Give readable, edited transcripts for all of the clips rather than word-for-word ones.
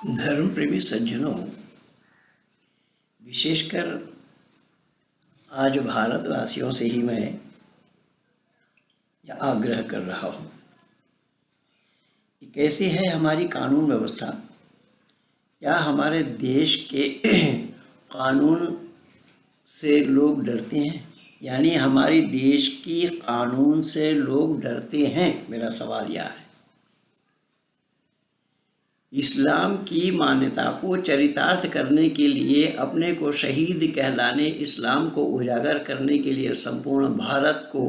धर्म प्रेमी सज्जनों, विशेषकर आज भारतवासियों से ही मैं यह आग्रह कर रहा हूँ कि कैसी है हमारी कानून व्यवस्था। क्या हमारे देश के कानून से लोग डरते हैं? यानी हमारी देश की कानून से लोग डरते हैं? मेरा सवाल यह है। इस्लाम की मान्यता को चरितार्थ करने के लिए, अपने को शहीद कहलाने, इस्लाम को उजागर करने के लिए संपूर्ण भारत को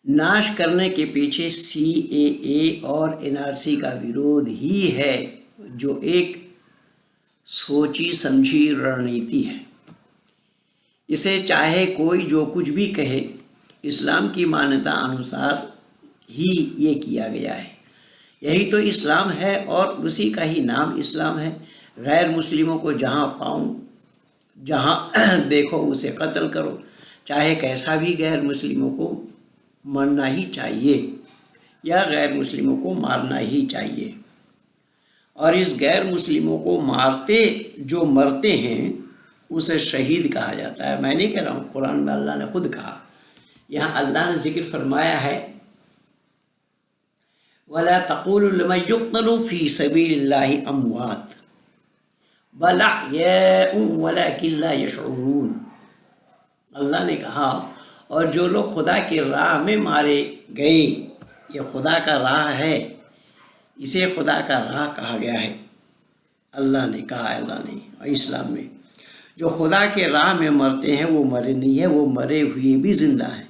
नाश करने के पीछे CAA और NRC का विरोध ही है, जो एक सोची समझी रणनीति है। इसे चाहे कोई जो कुछ भी कहे, इस्लाम की मान्यता अनुसार ही ये किया गया है। यही तो इस्लाम है और उसी का ही नाम इस्लाम है। गैर मुस्लिमों को जहाँ पाऊँ, जहाँ देखो उसे कत्ल करो, चाहे कैसा भी गैर मुस्लिमों को मरना ही चाहिए या गैर मुस्लिमों को मारना ही चाहिए। और इस गैर मुस्लिमों को मारते जो मरते हैं उसे शहीद कहा जाता है। मैं नहीं कह रहा हूँ, कुरान में अल्लाह ने खुद कहा। यहाँ अल्लाह ने जिक्र फरमाया है, वला तक़ूलू लिमन युक़्तलू फ़ी सबीलिल्लाहि अमवात बल अहयाउन वलाकिन ला यशऊरून। अल्लाह ने कहा, और जो लोग खुदा की राह में मारे गए, ये खुदा का राह है, इसे खुदा का राह कहा गया है। अल्लाह ने कहा, अल्लाह ने इस्लाम में जो खुदा के राह में मरते हैं वो मरे नहीं है, वो मरे हुए भी जिंदा हैं।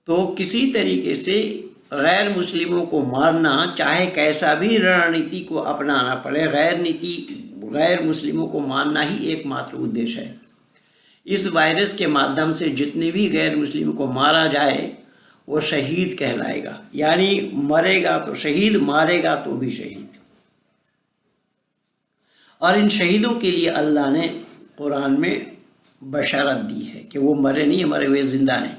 तो किसी तरीके से गैर मुस्लिमों को मारना, चाहे कैसा भी रणनीति को अपनाना पड़े, गैर मुस्लिमों को मारना ही एकमात्र उद्देश्य है। इस वायरस के माध्यम से जितने भी गैर मुस्लिमों को मारा जाए वो शहीद कहलाएगा। यानी मरेगा तो शहीद, मारेगा तो भी शहीद। और इन शहीदों के लिए अल्लाह ने कुरान में बशारत दी है कि वो मरे नहीं, मरे हुए ज़िंदा हैं।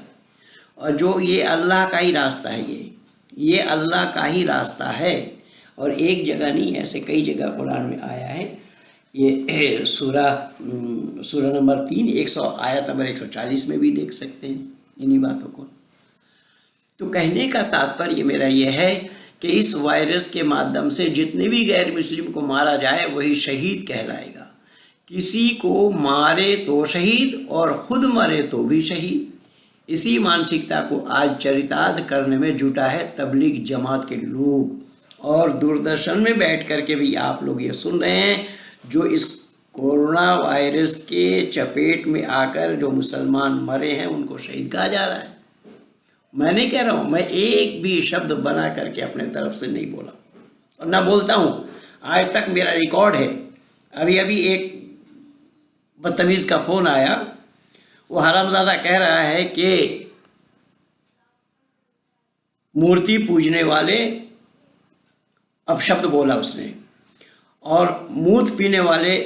और जो ये अल्लाह का ही रास्ता है, ये अल्लाह का ही रास्ता है। और एक जगह नहीं, ऐसे कई जगह कुरान में आया है। ये सूरा नंबर 3 आयत नंबर 140 में भी देख सकते हैं इन्हीं बातों को। तो कहने का तात्पर्य मेरा ये है कि इस वायरस के माध्यम से जितने भी गैर मुस्लिम को मारा जाए वही शहीद कहलाएगा। किसी को मारे तो शहीद और खुद मरे तो भी शहीद। इसी मानसिकता को आज चरितार्थ करने में जुटा है तबलीग जमात के लोग। और दूरदर्शन में बैठ कर के भी आप लोग ये सुन रहे हैं, जो इस कोरोना वायरस के चपेट में आकर जो मुसलमान मरे हैं उनको शहीद कहा जा रहा है। मैं नहीं कह रहा हूँ, मैं एक भी शब्द बना करके अपने तरफ से नहीं बोला और ना बोलता हूँ। आज तक मेरा रिकॉर्ड है। अभी अभी एक बदतमीज़ का फ़ोन आया, वो हरामज़ादा कह रहा है कि मूर्ति पूजने वाले, अब शब्द बोला उसने, और मूत पीने वाले,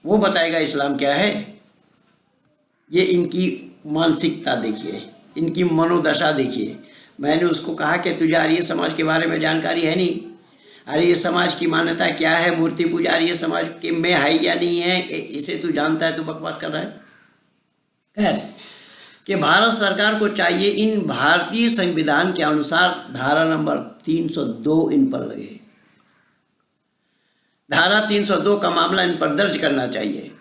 वो बताएगा इस्लाम क्या है। ये इनकी मानसिकता देखिए, इनकी मनोदशा देखिए। मैंने उसको कहा कि तुझे आर्य समाज के बारे में जानकारी है नहीं? आर्य समाज की मान्यता क्या है? मूर्ति पूजा आर्य समाज के में है या नहीं है, इसे तू जानता है? तू बकवास कर रहा है। खैर, कि भारत सरकार को चाहिए इन भारतीय संविधान के अनुसार धारा नंबर 302 इन पर लगे। धारा 302 का मामला इन पर दर्ज करना चाहिए।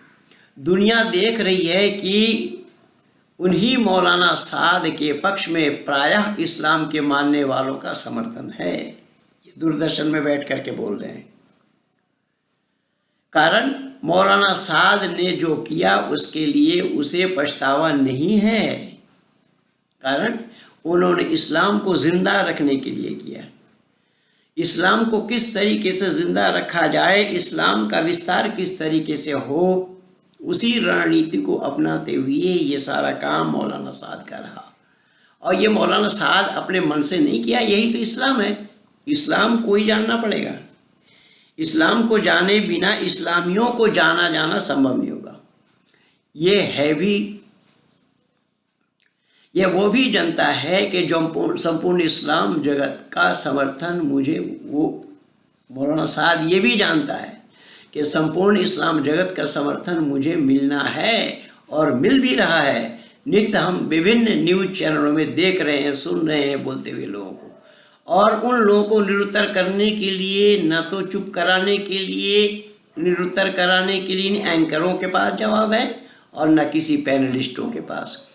दुनिया देख रही है कि उन्हीं मौलाना साद के पक्ष में प्रायः इस्लाम के मानने वालों का समर्थन है। ये दूरदर्शन में बैठ करके बोल रहे हैं। कारण मौलाना साद ने जो किया उसके लिए उसे पछतावा नहीं है। कारण उन्होंने इस्लाम को जिंदा रखने के लिए किया। इस्लाम को किस तरीके से जिंदा रखा जाए, इस्लाम का विस्तार किस तरीके से हो, उसी रणनीति को अपनाते हुए ये सारा काम मौलाना साद का रहा। और ये मौलाना साद अपने मन से नहीं किया, यही तो इस्लाम है। इस्लाम को ही जानना पड़ेगा। इस्लाम को जाने बिना इस्लामियों को जाना संभव नहीं होगा। ये है भी, ये वो भी जनता है कि जो संपूर्ण इस्लाम जगत का समर्थन मुझे वो मौलाना साद ये भी जानता है कि संपूर्ण इस्लाम जगत का समर्थन मुझे मिलना है और मिल भी रहा है। नित्य हम विभिन्न न्यूज़ चैनलों में देख रहे हैं, सुन रहे हैं बोलते हुए लोगों को, और उन लोगों को निरुत्तर करने के लिए, न तो चुप कराने के लिए, निरुत्तर कराने के लिए एंकरों के पास जवाब है और न किसी पैनलिस्टों के पास।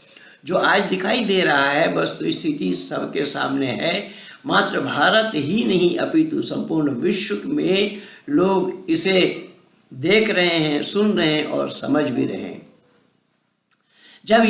जो आज दिखाई दे रहा है वस्तु स्थिति सबके सामने है। मात्र भारत ही नहीं अपितु संपूर्ण विश्व में लोग इसे देख रहे हैं, सुन रहे हैं और समझ भी रहे हैं। जब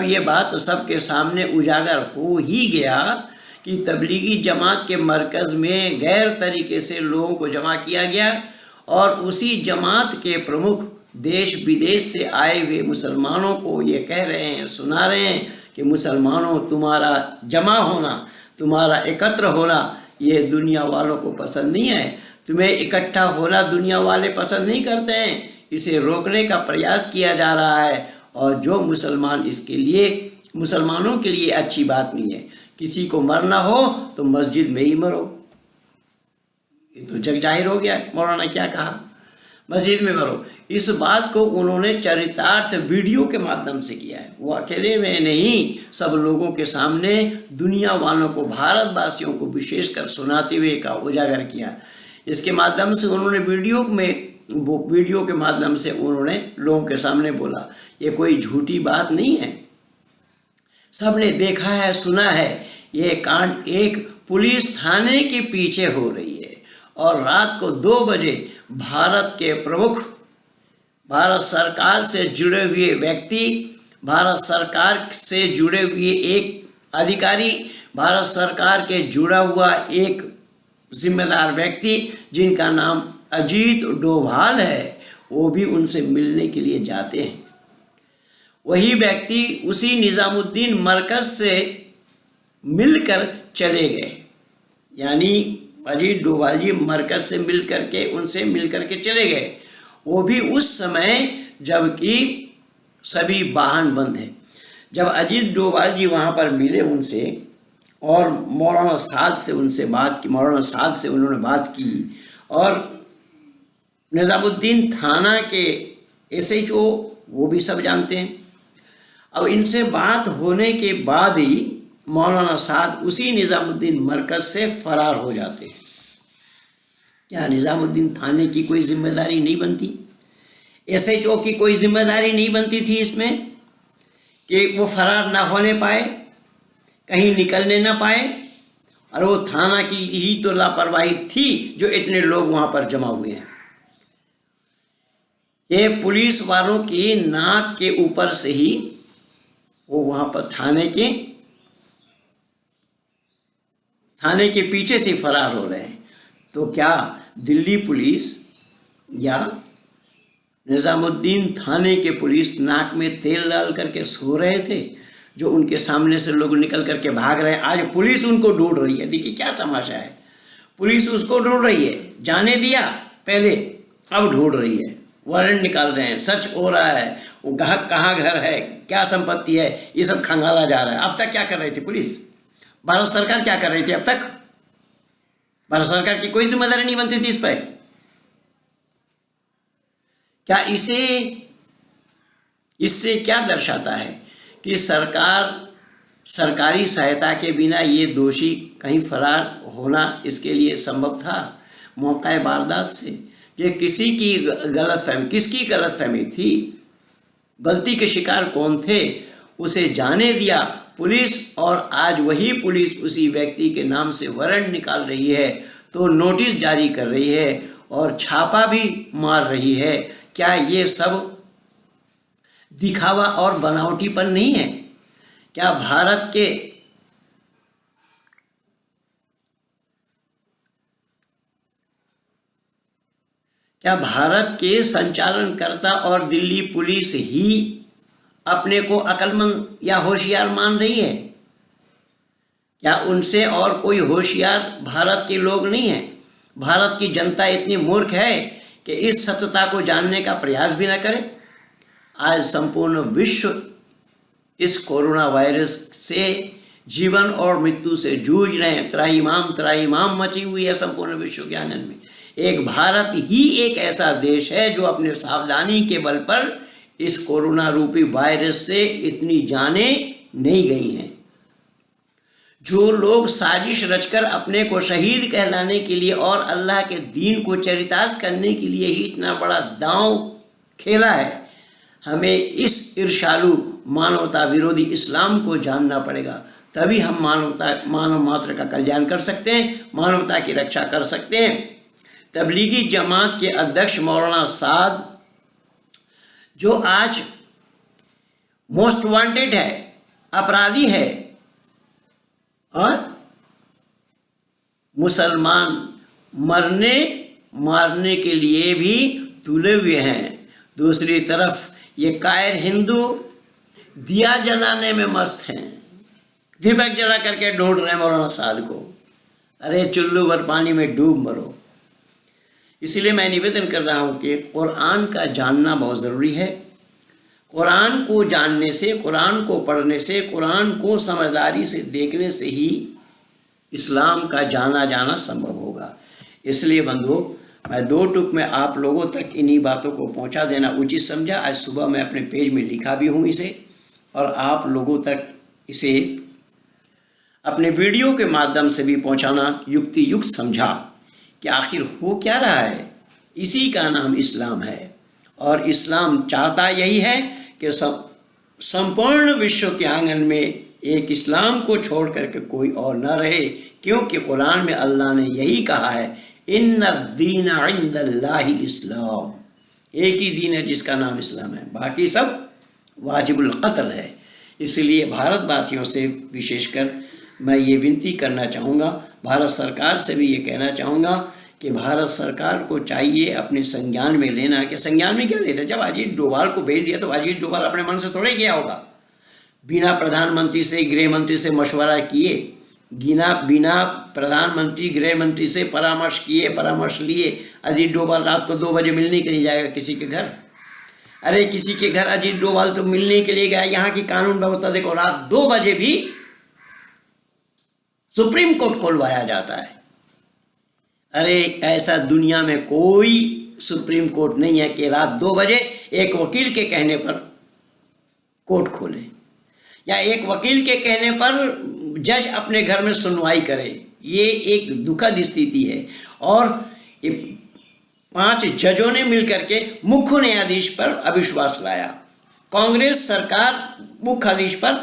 ये बात सबके सामने उजागर हो ही गया कि तबलीगी जमात के मरकज़ में गैर तरीके से लोगों को जमा किया गया और उसी जमात के प्रमुख देश विदेश से आए हुए मुसलमानों को ये कह रहे हैं, सुना रहे हैं कि मुसलमानों, तुम्हारा जमा होना, तुम्हारा एकत्र होना ये दुनिया वालों को पसंद नहीं है। तुम्हें इकट्ठा होना दुनिया वाले पसंद नहीं करते हैं। इसे रोकने का प्रयास किया जा रहा है और जो मुसलमानों के लिए अच्छी बात नहीं है। किसी को मरना हो तो मस्जिद में ही मरो, ये तो जग जाहिर हो गया। मौलाना क्या कहा, मस्जिद में मरो। इस बात को उन्होंने चरितार्थ वीडियो के माध्यम से किया है। वो अकेले में नहीं, सब लोगों के सामने दुनिया वालों को, भारतवासियों को विशेषकर सुनाते हुए का उजागर किया। इसके माध्यम से उन्होंने वीडियो के माध्यम से उन्होंने लोगों के सामने बोला, ये कोई झूठी बात नहीं है, सबने देखा है, सुना है। ये कांड एक पुलिस थाने के पीछे हो रही है और रात को 2 बजे भारत के प्रमुख, भारत सरकार से जुड़े हुए व्यक्ति, भारत सरकार से जुड़े हुए एक अधिकारी, भारत सरकार के जुड़ा हुआ एक जिम्मेदार व्यक्ति जिनका नाम अजीत डोभाल है, वो भी उनसे मिलने के लिए जाते हैं। वही व्यक्ति उसी निज़ामुद्दीन मरकज़ से मिलकर चले गए, यानी अजीत डोभाल जी मरकज़ से उनसे मिल करके चले गए। वो भी उस समय जबकि सभी वाहन बंद हैं। जब अजीत डोभाल जी वहाँ पर मिले उनसे और मौलाना साद से उन्होंने बात की और निज़ामुद्दीन थाना के SHO वो भी सब जानते हैं। अब इनसे बात होने के बाद ही मौलाना साद उसी निज़ामुद्दीन मरकज़ से फरार हो जाते हैं। क्या निज़ामुद्दीन थाने की कोई जिम्मेदारी नहीं बनती? SHO की कोई जिम्मेदारी नहीं बनती थी इसमें कि वो फरार ना होने पाए, कहीं निकलने ना पाए? और वो थाना की ही तो लापरवाही थी जो इतने लोग वहाँ पर जमा हुए हैं। ये पुलिस वालों की नाक के ऊपर से ही वो वहाँ पर थाने के पीछे से फरार हो रहे हैं। तो क्या दिल्ली पुलिस या निज़ामुद्दीन थाने के पुलिस नाक में तेल डाल करके सो रहे थे जो उनके सामने से लोग निकल करके भाग रहे हैं? आज पुलिस उनको ढूंढ रही है। देखिए क्या तमाशा है, पुलिस उसको ढूंढ रही है। जाने दिया पहले, अब ढूंढ रही है, वारंट निकाल रहे हैं, सर्च हो रहा है, वो ग्राहक कहाँ घर है, क्या संपत्ति है, ये सब खंगाला जा रहा है। अब तक क्या कर रही थी पुलिस? भारत सरकार क्या कर रही थी अब तक? भारत सरकार की कोई जिम्मेदारी नहीं बनती थी इस पर। क्या इससे क्या दर्शाता है कि सरकारी सहायता के बिना ये दोषी कहीं फरार होना इसके लिए संभव था? मौका वारदात से ये किसकी गलतफहमी थी? गलती के शिकार कौन थे? उसे जाने दिया पुलिस और आज वही पुलिस उसी व्यक्ति के नाम से वारंट निकाल रही है, तो नोटिस जारी कर रही है और छापा भी मार रही है। क्या ये सब दिखावा और बनावटीपन नहीं है? क्या भारत के संचालनकर्ता और दिल्ली पुलिस ही अपने को अक्लमंद या होशियार मान रही है? क्या उनसे और कोई होशियार भारत के लोग नहीं हैं? भारत की जनता इतनी मूर्ख है कि इस सत्यता को जानने का प्रयास भी न करे। आज संपूर्ण विश्व इस कोरोना वायरस से जीवन और मृत्यु से जूझ रहे हैं। त्राहिमाम मची हुई है संपूर्ण विश्व के आंगन में। एक भारत ही एक ऐसा देश है जो अपने सावधानी के बल पर इस कोरोना रूपी वायरस से इतनी जानें नहीं गई हैं। जो लोग साजिश रचकर अपने को शहीद कहलाने के लिए और अल्लाह के दीन को चरितार्थ करने के लिए ही इतना बड़ा दांव खेला है, हमें इस ईर्ष्यालु मानवता विरोधी इस्लाम को जानना पड़ेगा। तभी हम मानव मात्र का कल्याण कर सकते हैं, मानवता की रक्षा कर सकते हैं। तबलीगी जमात के अध्यक्ष मौलाना साद, जो आज मोस्ट वांटेड है, अपराधी है, और मुसलमान मरने मारने के लिए भी तुले हुए हैं। दूसरी तरफ ये कायर हिंदू दिया जलाने में मस्त हैं, दीपक जला करके ढूंढ रहे हैं मौलाना साद को। अरे चुल्लू भर पानी में डूब मरो। इसलिए मैं निवेदन कर रहा हूँ कि कुरान का जानना बहुत ज़रूरी है। कुरान को जानने से, कुरान को पढ़ने से, कुरान को समझदारी से देखने से ही इस्लाम का जाना संभव होगा। इसलिए बंधुओं, मैं दो टुक में आप लोगों तक इन्हीं बातों को पहुंचा देना उचित समझा। आज सुबह मैं अपने पेज में लिखा भी हूं इसे, और आप लोगों तक इसे अपने वीडियो के माध्यम से भी पहुंचाना युक्ति युक्त समझा कि आखिर हो क्या रहा है। इसी का नाम इस्लाम है, और इस्लाम चाहता यही है कि संपूर्ण विश्व के आंगन में एक इस्लाम को छोड़ करके कोई और न रहे, क्योंकि कुरान में अल्लाह ने यही कहा है, इन्ना दीन इंदल्लाहिल इस्लाम। एक ही दीन है जिसका नाम इस्लाम है, बाकी सब वाजिबुल कत्ल है। इसलिए भारतवासियों से विशेषकर मैं ये विनती करना चाहूँगा, भारत सरकार से भी ये कहना चाहूँगा कि भारत सरकार को चाहिए अपने संज्ञान में लेना। कि संज्ञान में क्या लेते? जब अजीत डोभाल को भेज दिया तो अजीत डोभाल अपने मन से थोड़े गया होगा। बिना प्रधानमंत्री से, गृह मंत्री से मशवरा किए, बिना प्रधानमंत्री गृह मंत्री से परामर्श लिए अजीत डोभाल रात को 2 बजे मिलने के लिए जाएगा किसी के घर? अरे किसी के घर अजीत डोभाल तो मिलने के लिए गया। यहाँ की कानून व्यवस्था देखो, रात 2 बजे भी सुप्रीम कोर्ट खोलवाया जाता है। अरे ऐसा दुनिया में कोई सुप्रीम कोर्ट नहीं है कि रात 2 बजे एक वकील के कहने पर कोर्ट खोले, या एक वकील के कहने पर जज अपने घर में सुनवाई करे। ये एक दुखद स्थिति है। और ये 5 जजों ने मिलकर के मुख्य न्यायाधीश पर अविश्वास लाया। कांग्रेस सरकार मुख्य न्यायाधीश पर,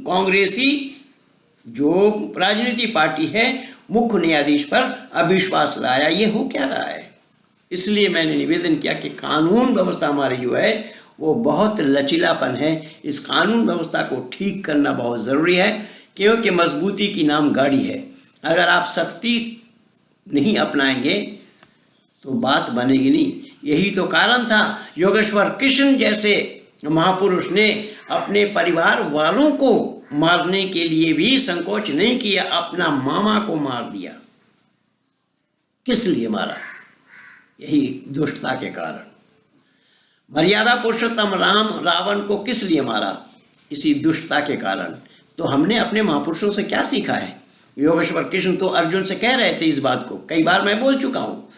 कांग्रेसी जो राजनीति पार्टी है मुख्य न्यायाधीश पर अविश्वास लाया। ये हो क्या रहा है? इसलिए मैंने निवेदन किया कि कानून व्यवस्था हमारी जो है वो बहुत लचीलापन है। इस कानून व्यवस्था को ठीक करना बहुत ज़रूरी है, क्योंकि मजबूती की नाम गाड़ी है। अगर आप सख्ती नहीं अपनाएंगे तो बात बनेगी नहीं। यही तो कारण था योगेश्वर कृष्ण जैसे महापुरुष ने अपने परिवार वालों को मारने के लिए भी संकोच नहीं किया, अपना मामा को मार दिया। किस लिए मारा? यही दुष्टता के कारण। मर्यादा पुरुषोत्तम राम रावण को किस लिए मारा? इसी दुष्टता के कारण। तो हमने अपने महापुरुषों से क्या सीखा है? योगेश्वर कृष्ण तो अर्जुन से कह रहे थे इस बात को, कई बार मैं बोल चुका हूँ।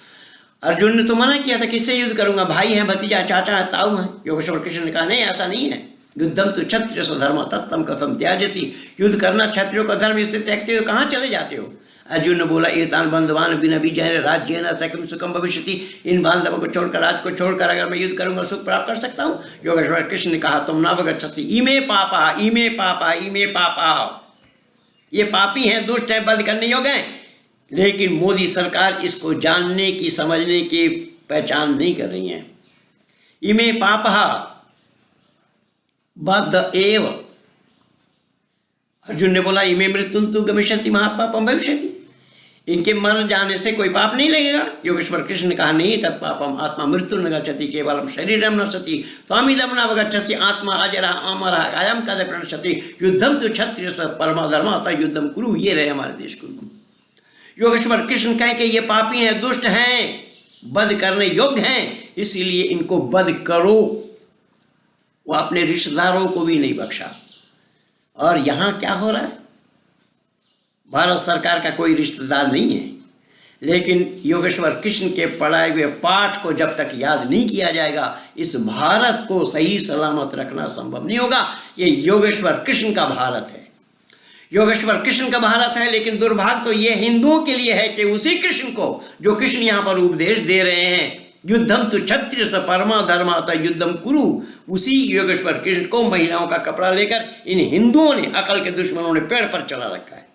अर्जुन ने तो मना किया था, किससे युद्ध करूंगा? भाई हैं, भतीजा, चाचा है, ताऊ हैं। योगेश्वर कृष्ण ने कहा नहीं, ऐसा नहीं है। युद्धम तो क्षत्रिय स्वधर्म तत्तम कथम त्याजसी। युद्ध करना क्षत्रियों का धर्म, इससे त्यागते हो कहाँ चले जाते हो? अर्जुन ने बोला, एतान बंधवान बिना विजय राज्य न सकम सुखम भविष्यति। इन बांधवों को छोड़कर, राज को छोड़कर अगर मैं युद्ध करूंगा सुख प्राप्त कर सकता हूँ? योगेश्वर कृष्ण ने कहा, तुम नावगच्छसि इमे पापा इमे पापा इमे पापा। ये पापी हैं, दुष्ट हैं, वध करने योग्य हैं। लेकिन मोदी सरकार इसको जानने की, समझने की पहचान नहीं कर रही है। इमे पापा बद्ध एव। अर्जुन ने बोला, इमे मृत्युं तु गमिष्यति महापापम भविष्यति। इनके मर जाने से कोई पाप नहीं लगेगा। योगेश्वर कृष्ण ने कहा, नहीं तत्पापम आत्मा मृत्यु न गच्छति केवलम शरीरम नश्यति त्वामिदं नावगच्छसि आत्मा अजरा अमरा कायम कद प्रणश्यति युद्धम तु क्षत्रिय परम धर्म अतः युद्धम कुरु। ये रहे हमारे देश गुरु योगेश्वर कृष्ण। कहें कि ये पापी हैं, दुष्ट हैं, वध करने योग्य हैं, इसीलिए इनको वध करो। वो अपने रिश्तेदारों को भी नहीं बख्शा। और यहाँ क्या हो रहा है? भारत सरकार का कोई रिश्तेदार नहीं है, लेकिन योगेश्वर कृष्ण के पढ़ाए हुए पाठ को जब तक याद नहीं किया जाएगा, इस भारत को सही सलामत रखना संभव नहीं होगा। ये योगेश्वर कृष्ण का भारत है, योगेश्वर कृष्ण का भारत है। लेकिन दुर्भाग्य तो ये हिंदुओं के लिए है कि उसी कृष्ण को, जो कृष्ण यहाँ पर उपदेश दे रहे हैं, युद्धम तु क्षत्रिय स परमा धर्माता युद्धम कुरु, उसी योगेश्वर कृष्ण को महिलाओं का कपड़ा लेकर इन हिंदुओं ने, अकल के दुश्मनों ने पेड़ पर चला रखा है।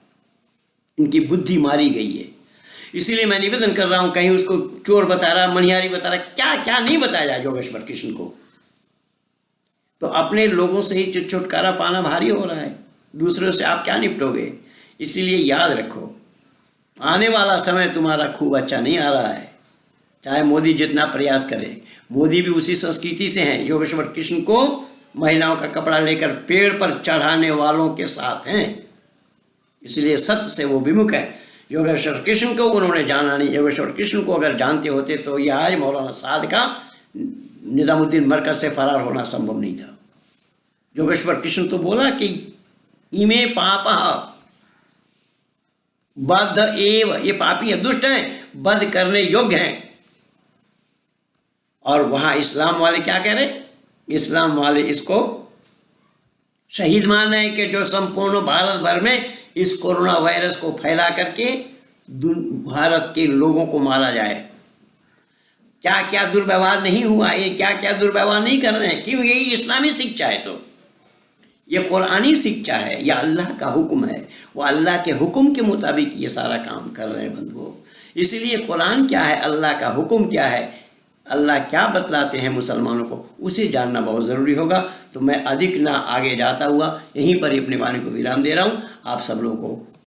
इनकी बुद्धि मारी गई है। इसीलिए मैं निवेदन कर रहा हूं, कहीं उसको चोर बता रहा, मनिहारी बता रहा, क्या क्या नहीं बताया जाए योगेश्वर कृष्ण को। तो अपने लोगों से ही छुटकारा पाना भारी हो रहा है, दूसरों से आप क्या निपटोगे। इसीलिए याद रखो, आने वाला समय तुम्हारा खूब अच्छा नहीं आ रहा है, चाहे मोदी जितना प्रयास करे। मोदी भी उसी संस्कृति से हैं, योगेश्वर कृष्ण को महिलाओं का कपड़ा लेकर पेड़ पर चढ़ाने वालों के साथ हैं। इसलिए सत्य से वो विमुख है। योगेश्वर कृष्ण को उन्होंने जाना नहीं। योगेश्वर कृष्ण को अगर जानते होते तो ये आज मौलाना साद का निजामुद्दीन मरकज से फरार होना संभव नहीं था। योगेश्वर कृष्ण तो बोला कि इमे पापः बद्ध एव, ये पापी है, दुष्ट हैं, बद्ध करने योग्य हैं। और वहाँ इस्लाम वाले क्या कह रहे हैं? इस्लाम वाले इसको शहीद मान रहे हैं कि जो संपूर्ण भारत भर में इस कोरोना वायरस को फैला करके भारत के लोगों को मारा जाए। क्या क्या दुर्व्यवहार नहीं हुआ, ये क्या क्या दुर्व्यवहार नहीं कर रहे हैं। क्यों? यही इस्लामी शिक्षा है, तो ये कुरानी शिक्षा है, यह अल्लाह का हुक्म है। वो अल्लाह के हुक्म के मुताबिक ये सारा काम कर रहे हैं बंधुओं। इसलिए कुरान क्या है, अल्लाह का हुक्म क्या है, अल्लाह क्या बतलाते हैं मुसलमानों को, उसे जानना बहुत ज़रूरी होगा। तो मैं अधिक ना आगे जाता हुआ यहीं पर ही अपने वाणी को विराम दे रहा हूँ। आप सब लोगों को